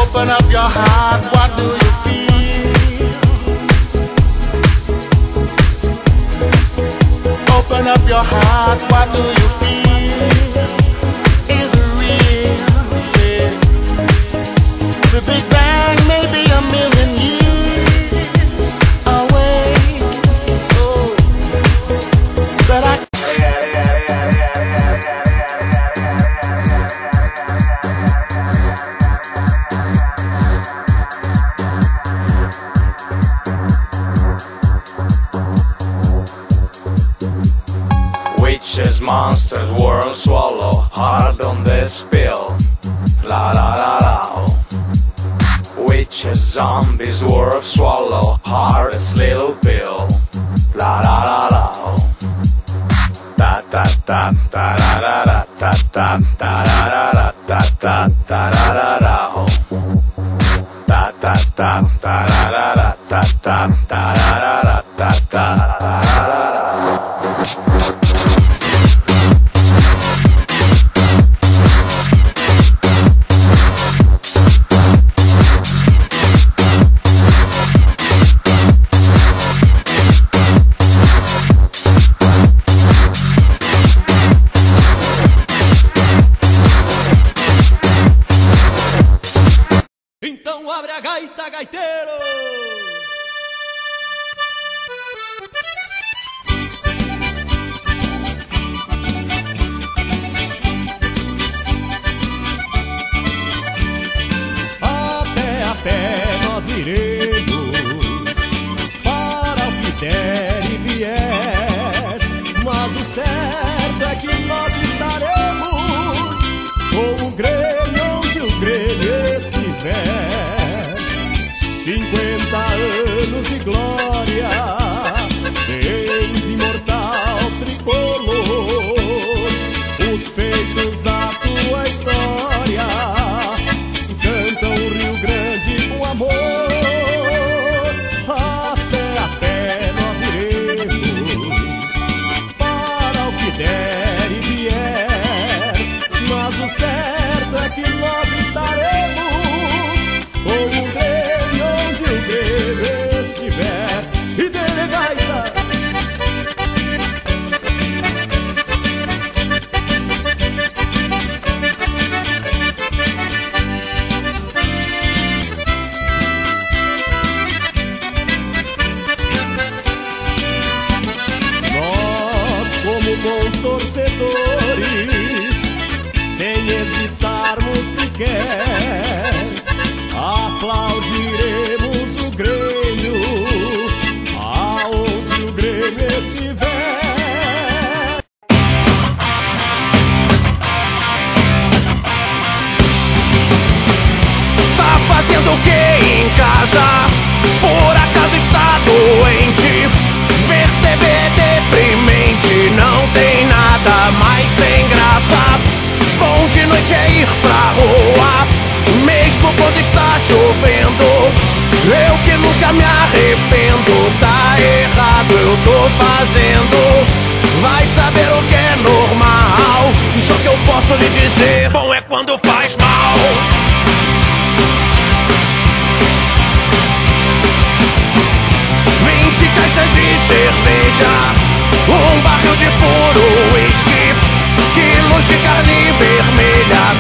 Open up your heart, what do you feel? Open up your heart, what do you feel? Is it real? Yeah. The Big Bang may be a million years away. Oh, but I witches, monsters, worms swallow hard on this pill. La la la la. Witches, zombies, wolves swallow hard this little pill. La la la la. Ta ta ta ta ra ra ra ta ta ta ra ra ra ta ta ta ra ra ra. Ta ta ta ta ra ra ra ta ta ta ra ra ra ta ta ra ra ra. Então abre a gaita, gaiteiro! Até a pé nós iremos, para o que der e vier, mas o certo é que nós estaremos com o Grêmio onde o Grêmio estiver. 50 anos de glória, tens imortal tricolor, os feitos da tua história cantam o Rio Grande com amor. Até a pé nós iremos, para o que der e vier, mas o certo é que nós estaremos com o Grêmio onde o Grêmio estiver. E dele gaita! Nós, como bons torcedores, sem hesitarmos sequer, aplaudiremos o Grêmio aonde o Grêmio estiver. Tá fazendo o que em casa? Por acaso está doente? Ver TV é deprimente, não tem nada mais sem graça. Bom de noite é ir pra rua, mesmo quando está chovendo. Eu que nunca me arrependo, tá errado eu tô fazendo. Vai saber o que é normal, só que eu posso lhe dizer, bom é quando faz mal. 20 caixas de cerveja, um barril de puro whisky, quilos de carne vermelha,